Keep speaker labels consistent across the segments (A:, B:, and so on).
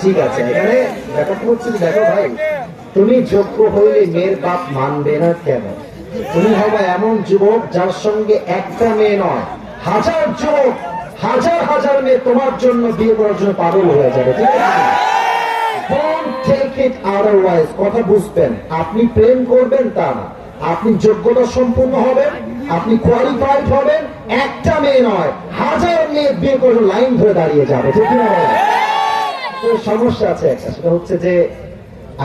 A: ঠিক আছে, এখানে ব্যাপারটা হচ্ছে যে, দেখো ভাই, তুমি যোগ্য হইলে মেয়ের বাপ মানবে না কেন? তুমি হবে এমন যুবক যার সঙ্গে একটা মেয়ে নয়, হাজার যুবক, হাজার হাজার মেয়ে তোমার জন্য বিয়ে করার জন্য পাগল হয়ে যাবে। ঠিক আছে, Don't take it otherwise। কথা বুঝবেন, আপনি প্রেম করবেন তা না, আপনি যোগ্যতা সম্পূর্ণ হবেন, আপনি কোয়ালিফাইড হবেন, একটা মেয়ে নয় হাজার মেয়ে বিয়ে করে লাইন ধরে দাঁড়িয়ে যাবে। ঠিক না? তো সমস্যা আছে একটা, সেটা হচ্ছে যে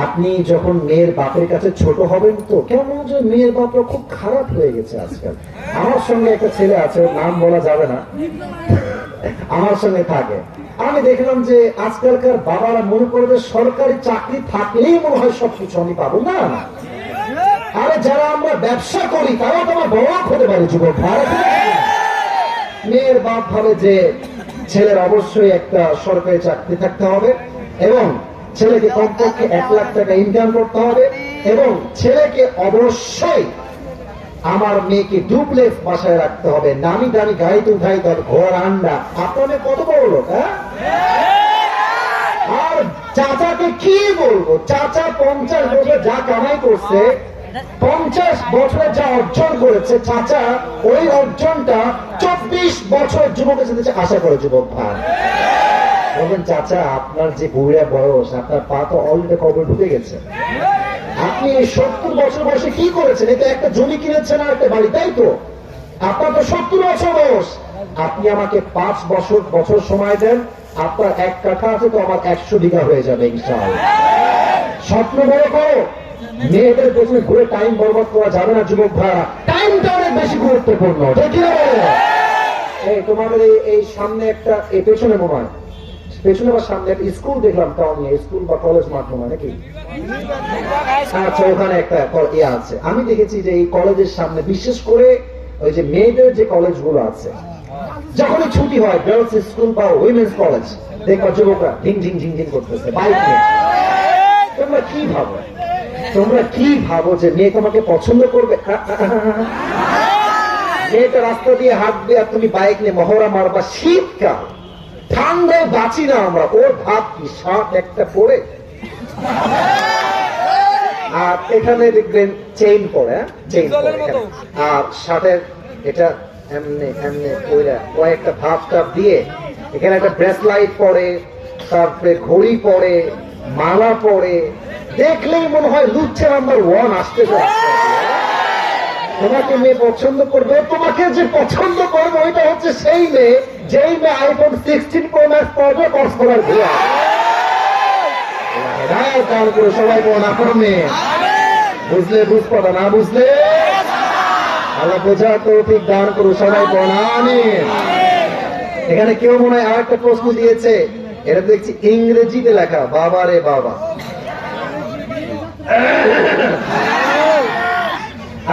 A: আপনি যখন মেয়ের বাপের কাছে ছোট হবেন, তো কেমন যে মেয়ের বাপরা খুব খারাপ হয়ে গেছে আজকাল। আমার সঙ্গে একটা ছেলে আছে, ওর নাম বলা যাবে না, আমার সঙ্গে থাকে। আমি দেখলাম যে আজকালকার বাবারা মনে করে যে সরকারি চাকরি থাকলেই মনে হয় সবকিছু আমি পাবো। না, আরে যারা আমরা ব্যবসা করি তারাও তো আমার বড় হতে পারে যুবক। মেয়ের বাপ ভাবে যে ছেলের অবশ্যই একটা সরকারি চাকরি থাকতে হবে, এবং ছেলেকে কমপক্ষে 1 লাখ টাকা ইনকাম করতে হবে, এবং ছেলেকে অবশ্যই আমার মেয়েকে ডুপ্লেক্স বাসায় রাখতে হবে, নামি দামি গাড়িতে উঠাইতে হবে, ঘর আন্ডা। আপনাদের কত বড় লোক, হ্যাঁ? আর চাচাকে কি বলবো, চাচা 50 বছর যা কামাই করছে, 50 বছরে যা অর্জন করেছে, চাচা ওই অর্জনটা 24 বছর যুবকের সাথে আশা করে। যুবক ভাই বলবেন, চাচা আপনার যে বুড়া বয়স, আপনার পা তো অলরেডি কবর ঢুকে গেছে, আপনি 70 বছর বয়সে কি করেছেন? এটা একটা জমি কিনেছেন আর একটা বাড়ি, তাই তো? আপনার তো 70 বছর বয়স, আপনি আমাকে 5 বছর সময় দেন, আপনার 1 কাঠা আছে তো আমার 100 বিঘা হয়ে যাবে ইনশাআল্লাহ। স্বপ্ন বড় করো, মেয়েদের পেছনে ঘুরে টাইম বরবাদ করা যাবে না যুবক ভাইরা, টাইমটা অনেক বেশি গুরুত্বপূর্ণ। ঠিক আছে, এই তোমাদের এই সামনে একটা, এই পেছনে মনে হয় পেছনে বা সামনে একটা স্কুল দেখলাম, টাউন স্কুল বা কলেজ মাঠ মনে হয় নাকি? আচ্ছা, ওখানে একটা ইয়ে আছে। আমি দেখেছি যে এই কলেজের সামনে, বিশেষ করে ওই যে মেয়েদের যে কলেজগুলো আছে, যখনই ছুটি হয়, গার্লস স্কুল বা উইমেন্স কলেজ, দেখবা যুবকরা ঝিং ঝিং ঝিং ঝিং করতেছে বাইক নিয়ে। তোমরা কি ভাবো, তোমরা কি ভাবো যে মেয়ে তোমাকে পছন্দ করবে? মেয়েটা রাস্তা দিয়ে হাঁটবে আর তুমি বাইক নিয়ে মহড়া মারবা। শীতকাল, ঠান্ডায় বাঁচি না আমরা। ওর ভাব কি, শার্ট একটা পরে, আর এখানে দেখবেন চেইন পরে, চেইন পরে, আর শার্টের এটা এমনি এমনি কয়েকটা ভাব টাপ দিয়ে, এখানে একটা ব্রেসলাইট পরে, তারপরে ঘড়ি পরে, মালা পরে, দেখলেই মনে হয় লুচ্ছে নাম্বার 1 আসতে যাচ্ছে। তোমাকে মেয়ে পছন্দ করবে, তোমাকে যে পছন্দ করবে ওইটা হচ্ছে সেই মেয়ে, যেই মেয়ে আইফোন 16 প্রো ম্যাক্স পড়বে, কষ্ট করার ঘুরে সবাই না মেয়ে। বুঝলে বুঝপা, না বুঝলে আল্লাহ বোঝা তো ঠিক দান করো, সবাই না। এখানে কেউ মনে হয় আর একটা প্রশ্ন দিয়েছে, এটা দেখছি ইংরেজিতে লেখা। বাবা রে বাবা।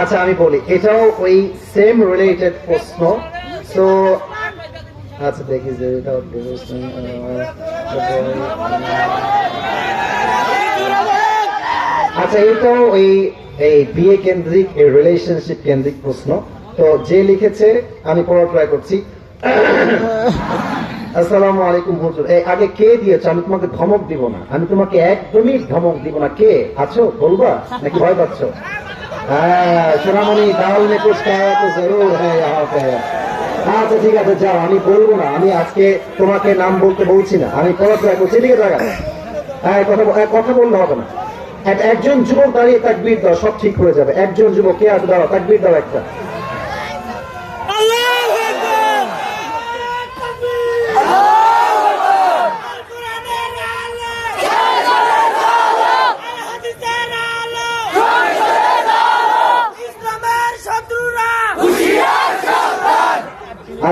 A: আচ্ছা আমি বলি, এটাও ওই সেম রিলেটেড প্রশ্ন। তো আচ্ছা দেখি যে আচ্ছা, এটাও ওই এই বিয়ে কেন্দ্রিক, এই রিলেশনশিপ কেন্দ্রিক প্রশ্ন। তো যে লিখেছে আমি পড়া ট্রাই করছি। আসসালামু আলাইকুম হুজুর। এই আগে কে দিয়েছে? আমি তোমাকে ধমক দিব না, আমি তোমাকে একদমই ধমক দিব না। কে আছো বলবা নাকি ভয় পাচ্ছ? হ্যাঁ সোনামণি, দাল মে কুছ খায়া তো জরুর হ্যায় ইহাঁ পে। আচ্ছা ঠিক আছে, যাও, আমি বলবো না। আমি আজকে তোমাকে নাম বলতে বলছি না, আমি পড়া ট্রাই করছি। দিকে টাকা, হ্যাঁ কথা বললে হবে না। একজন যুবক দাঁড়িয়ে তাকবীর দাও, সব ঠিক হয়ে যাবে। একজন যুবক কে আছে দাঁড়াও, তাকবীর দাও একটা।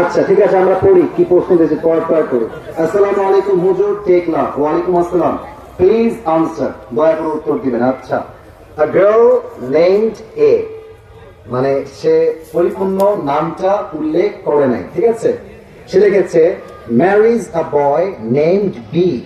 A: আচ্ছা ঠিক আছে, আমরা পড়ি কি প্রশ্ন দিয়েছে, পড়া করি। আসসালামু আলাইকুম হুজুর, টেক লাভ। ওয়ালাইকুম আসসালাম, প্লিজ আনসার। দয়া করে উত্তর দিবেন। আচ্ছা, a girl named A, মানে সে পরিপূর্ণ নামটা উল্লেখ করে নাই, ঠিক আছে? সে লিখেছে marries a boy named B.